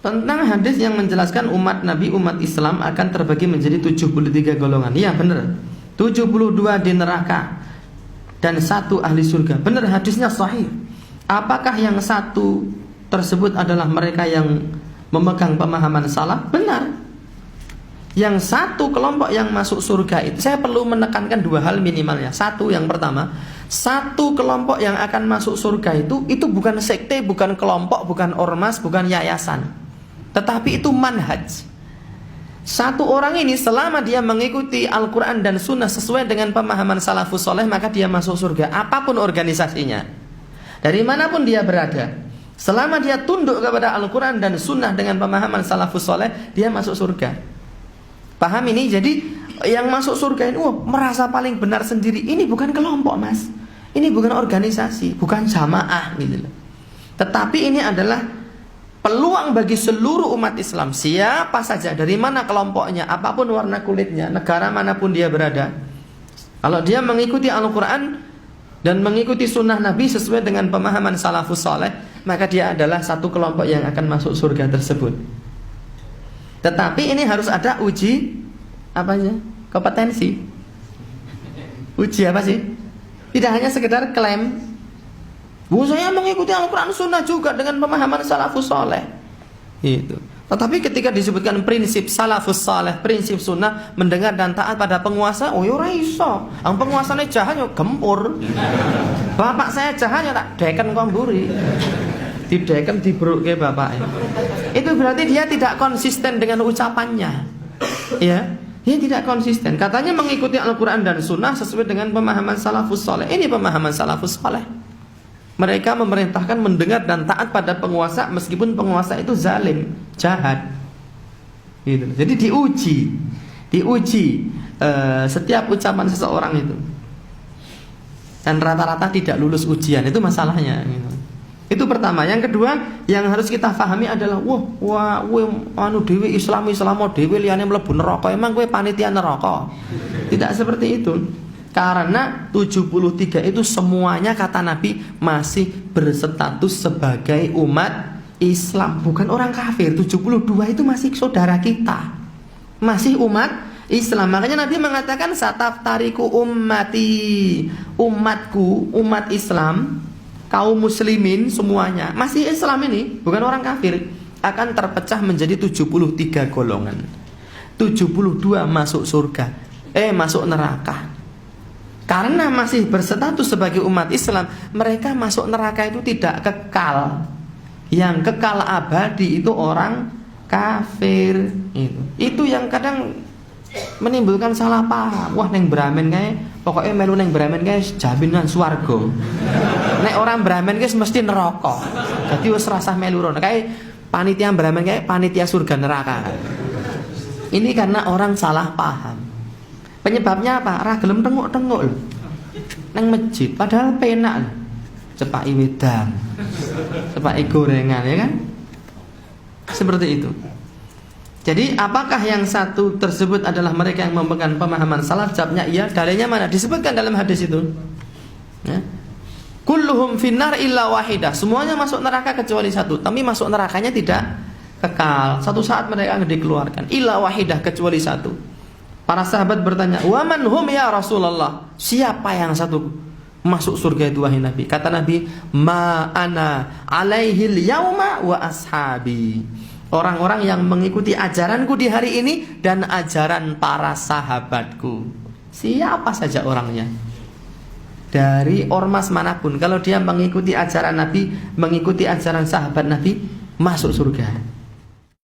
tentang hadis yang menjelaskan umat Nabi, umat Islam akan terbagi menjadi 73 golongan. Iya benar, 72 di neraka dan 1 ahli surga. Benar, hadisnya sahih. Apakah yang 1 tersebut adalah mereka yang memegang pemahaman salaf? Benar. Yang 1 kelompok yang masuk surga itu, saya perlu menekankan 2 hal minimalnya. 1, yang pertama, 1 kelompok yang akan masuk surga itu bukan sekte, bukan kelompok, bukan ormas, bukan yayasan, tetapi itu manhaj. 1 orang ini selama dia mengikuti Al-Quran dan Sunnah sesuai dengan pemahaman salafus soleh, maka dia masuk surga. Apapun organisasinya, dari manapun dia berada, selama dia tunduk kepada Al-Quran dan Sunnah dengan pemahaman salafus soleh, dia masuk surga. Paham ini? Jadi yang masuk surga ini merasa paling benar sendiri. Ini bukan kelompok, mas. Ini bukan organisasi, bukan jamaah gitu loh. Tetapi ini adalah peluang bagi seluruh umat Islam, siapa saja, dari mana kelompoknya, apapun warna kulitnya, negara manapun dia berada. Kalau dia mengikuti Al-Quran dan mengikuti sunnah Nabi sesuai dengan pemahaman salafus soleh, maka dia adalah 1 kelompok yang akan masuk surga tersebut. Tetapi ini harus ada uji apanya? Kompetensi. Uji apa sih? Tidak hanya sekedar klaim, saya mengikuti Al-Quran Sunnah juga dengan pemahaman salafus soleh. Itu. Tetapi ketika disebutkan prinsip salafus soleh, prinsip sunnah, mendengar dan taat pada penguasa, ora iso. Ang penguasane jahat yo gempur. Bapak saya jahat yo tak deken komburi. Dideken dibruke bapaknya. Itu berarti dia tidak konsisten dengan ucapannya. Ya, dia tidak konsisten. Katanya mengikuti Al-Quran dan Sunnah sesuai dengan pemahaman salafus soleh. Ini pemahaman salafus soleh. Mereka memerintahkan mendengar dan taat pada penguasa meskipun penguasa itu zalim, jahat. Gitu. Jadi diuji setiap ucapan seseorang itu. Dan rata-rata tidak lulus ujian, itu masalahnya. Gitu. Itu pertama. Yang kedua yang harus kita pahami adalah anu dewe Islam dewe liyane mlebu neraka, emang kowe panitia neraka. Tidak seperti itu. Karena 73 itu semuanya kata Nabi masih berstatus sebagai umat Islam, bukan orang kafir. 72 itu masih saudara kita, masih umat Islam. Makanya Nabi mengatakan sataftariku ummati, umatku, umat Islam, kaum muslimin semuanya masih Islam ini, bukan orang kafir, akan terpecah menjadi 73 golongan. 72 masuk surga, masuk neraka. Karena masih berstatus sebagai umat Islam, mereka masuk neraka itu tidak kekal. Yang kekal abadi itu orang kafir. Itu yang kadang menimbulkan salah paham. Wah, neng Brahmin kae, pokoknya melu neng Brahmin kae jaminan swarga. Nek orang Brahmin kae mesti neraka. Jadi wis rasah melu rono. Kae panitia Brahmin kae panitia surga neraka. Ini karena orang salah paham. Penyebabnya apa? Ra gelem tenguk-tenguk lho nang masjid, padahal penak lho. Cepaki wedang, cepaki gorengan, ya kan? Seperti itu. Jadi apakah yang 1 tersebut adalah mereka yang memegang pemahaman salaf? Jawabnya iya. Dalilnya mana? Disebutkan dalam hadis itu. Ya. Kulluhum finnar illa wahidah. Semuanya masuk neraka kecuali 1. Tapi masuk nerakanya tidak kekal. Satu saat mereka akan dikeluarkan. Illa wahidah, kecuali 1. Para sahabat bertanya, "Wa man hum ya Rasulullah?" Siapa yang 1 masuk surga itu wahai Nabi? Kata Nabi, "Ma ana alaihil yauma wa ashabi." Orang-orang yang mengikuti ajaranku di hari ini dan ajaran para sahabatku. Siapa saja orangnya, dari ormas manapun, kalau dia mengikuti ajaran Nabi, mengikuti ajaran sahabat Nabi, masuk surga.